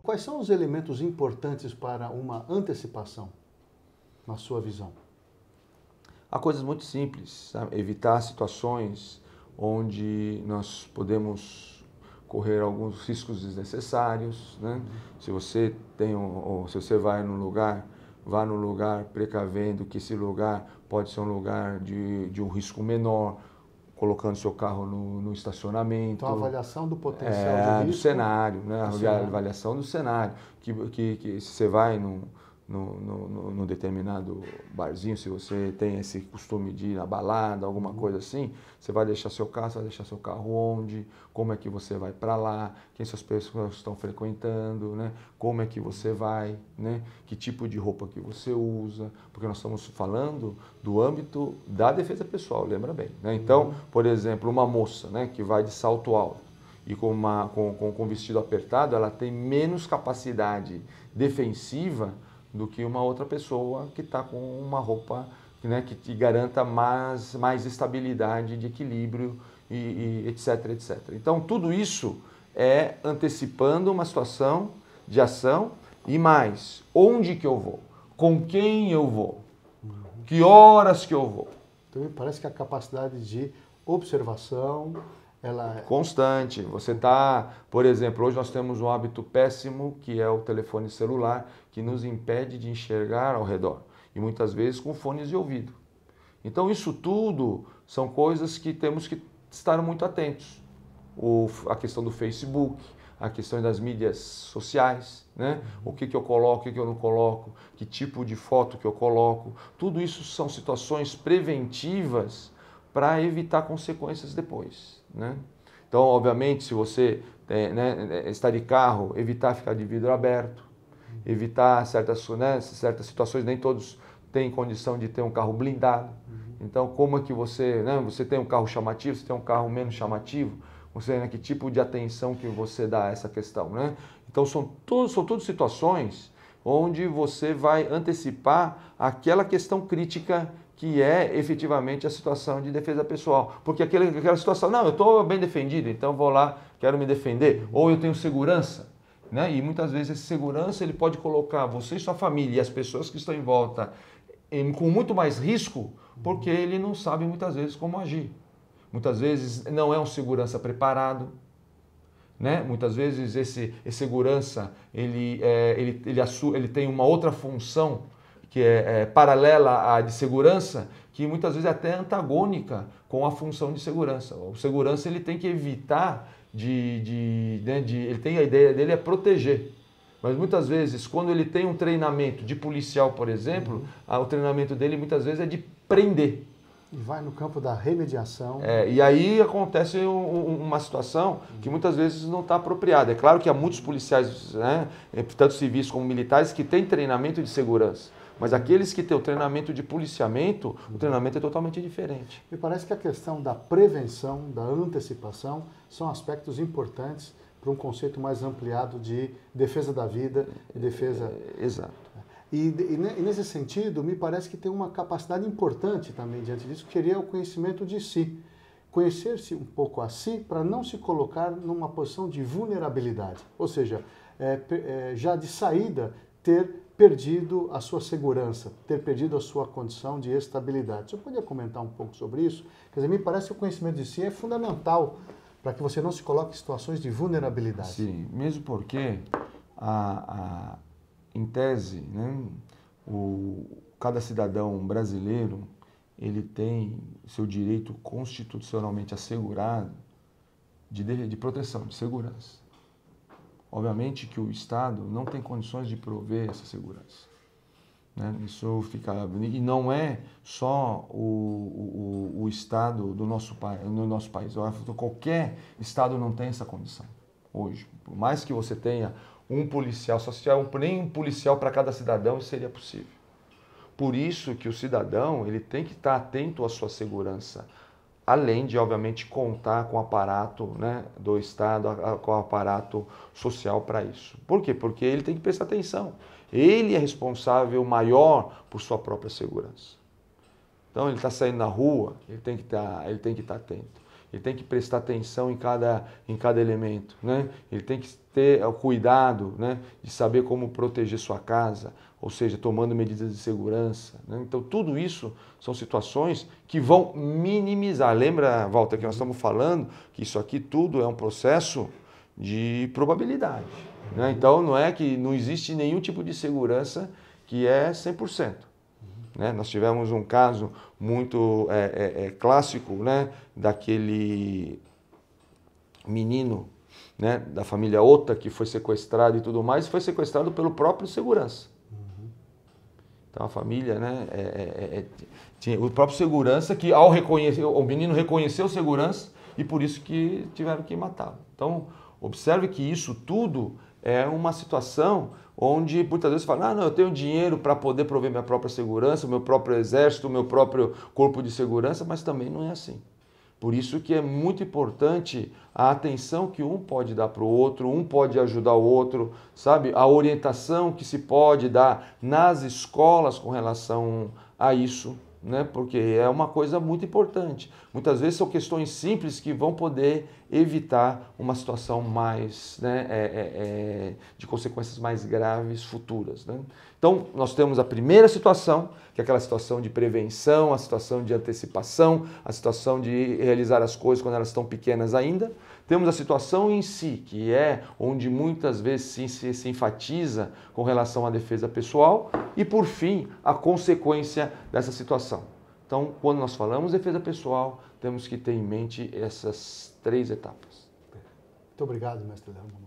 quais são os elementos importantes para uma antecipação, na sua visão? Há coisas muito simples, sabe? Evitar situações onde nós podemos correr alguns riscos desnecessários, né? Se você se você vai num lugar, vá no lugar precavendo que esse lugar pode ser um lugar de um risco menor, colocando seu carro no estacionamento. Então, a avaliação do potencial de risco. Do cenário, né? A avaliação do cenário. Que se você vai num determinado barzinho, se você tem esse costume de ir na balada, alguma coisa assim, você vai deixar seu carro, você vai deixar seu carro onde, como é que você vai para lá, quem suas pessoas estão frequentando, né? Como é que você vai, né? Que tipo de roupa que você usa, porque nós estamos falando do âmbito da defesa pessoal, lembra bem, né? Então, por exemplo, uma moça, né, que vai de salto alto e com vestido apertado, ela tem menos capacidade defensiva do que uma outra pessoa que está com uma roupa, né, que te garanta mais estabilidade de equilíbrio e etc, etc. Então, tudo isso é antecipando uma situação de ação e mais, onde que eu vou, com quem eu vou, que horas que eu vou. Então, me parece que a capacidade de observação, ela é constante. Você está, por exemplo, hoje nós temos um hábito péssimo que é o telefone celular, que nos impede de enxergar ao redor e muitas vezes com fones de ouvido. Então isso tudo são coisas que temos que estar muito atentos. A questão do Facebook, a questão das mídias sociais, né? O que eu coloco, o que eu não coloco, que tipo de foto que eu coloco, tudo isso são situações preventivas para evitar consequências depois, né? Então, obviamente, se você está de carro, evitar ficar de vidro aberto, evitar certas situações, nem todos têm condição de ter um carro blindado. Então, como é que você tem um carro chamativo, você tem um carro menos chamativo, que tipo de atenção que você dá a essa questão, né? Então, são todas situações onde você vai antecipar aquela questão crítica que é efetivamente a situação de defesa pessoal. Porque aquela situação, não, eu estou bem defendido, então vou lá, quero me defender. Ou eu tenho segurança, né? E muitas vezes esse segurança ele pode colocar você e sua família e as pessoas que estão em volta com muito mais risco, porque ele não sabe muitas vezes como agir. Muitas vezes não é um segurança preparado, né? Muitas vezes esse segurança ele tem uma outra função que é paralela à de segurança, que muitas vezes é até antagônica com a função de segurança. O segurança ele tem que evitar ele tem a ideia dele é proteger. Mas muitas vezes, quando ele tem um treinamento de policial, por exemplo, o treinamento dele muitas vezes é de prender. E vai no campo da remediação. E aí acontece uma situação que muitas vezes não está apropriada. É claro que há muitos policiais, né, tanto civis como militares, que têm treinamento de segurança. Mas aqueles que têm o treinamento de policiamento, o treinamento é totalmente diferente. Me parece que a questão da prevenção, da antecipação, são aspectos importantes para um conceito mais ampliado de defesa da vida e defesa... Exato. E nesse sentido, me parece que tem uma capacidade importante também diante disso, que seria o conhecimento de si. Conhecer-se um pouco a si para não se colocar numa posição de vulnerabilidade. Ou seja, já de saída, ter perdido a sua segurança, ter perdido a sua condição de estabilidade. Você poderia comentar um pouco sobre isso? Quer dizer, me parece que o conhecimento de si é fundamental para que você não se coloque em situações de vulnerabilidade. Sim, mesmo porque em tese, né, cada cidadão brasileiro ele tem seu direito constitucionalmente assegurado de proteção, de segurança. Obviamente que o Estado não tem condições de prover essa segurança, né? Isso fica... E não é só o Estado do nosso país. Qualquer Estado não tem essa condição hoje. Por mais que você tenha um policial, só se tiver nem um policial para cada cidadão, isso seria possível. Por isso que o cidadão ele tem que estar atento à sua segurança, além de, obviamente, contar com o aparato, né, do Estado, com o aparato social para isso. Por quê? Porque ele tem que prestar atenção. Ele é responsável maior por sua própria segurança. Então, ele está saindo na rua, ele tem que estar atento. ele tem que prestar atenção em cada elemento, né? Ele tem que ter o cuidado, né, de saber como proteger sua casa, ou seja, tomando medidas de segurança, né? Então, tudo isso são situações que vão minimizar. Lembra, Walter, que nós estamos falando que isso aqui tudo é um processo de probabilidade, né? Então, não é que não existe nenhum tipo de segurança que é 100%. Né? Nós tivemos um caso muito clássico, né, daquele menino, né, da família Ota, que foi sequestrado e tudo mais, e foi sequestrado pelo próprio segurança. Então a família, né, tinha o próprio segurança que ao reconhecer, o menino reconheceu o segurança e por isso que tiveram que matá-lo. Então observe que isso tudo é uma situação onde muitas vezes fala, não, eu tenho dinheiro para poder prover minha própria segurança, o meu próprio exército, o meu próprio corpo de segurança, mas também não é assim. Por isso que é muito importante a atenção que um pode dar para o outro, um pode ajudar o outro, sabe? A orientação que se pode dar nas escolas com relação a isso, né? Porque é uma coisa muito importante. Muitas vezes são questões simples que vão poder evitar uma situação mais, né, de consequências mais graves futuras, né? Então, nós temos a primeira situação, que é aquela situação de prevenção, a situação de antecipação, a situação de realizar as coisas quando elas estão pequenas ainda. Temos a situação em si, que é onde muitas vezes se enfatiza com relação à defesa pessoal. E, por fim, a consequência dessa situação. Então, quando nós falamos defesa pessoal, temos que ter em mente essas 3 etapas. Muito obrigado, mestre Léo.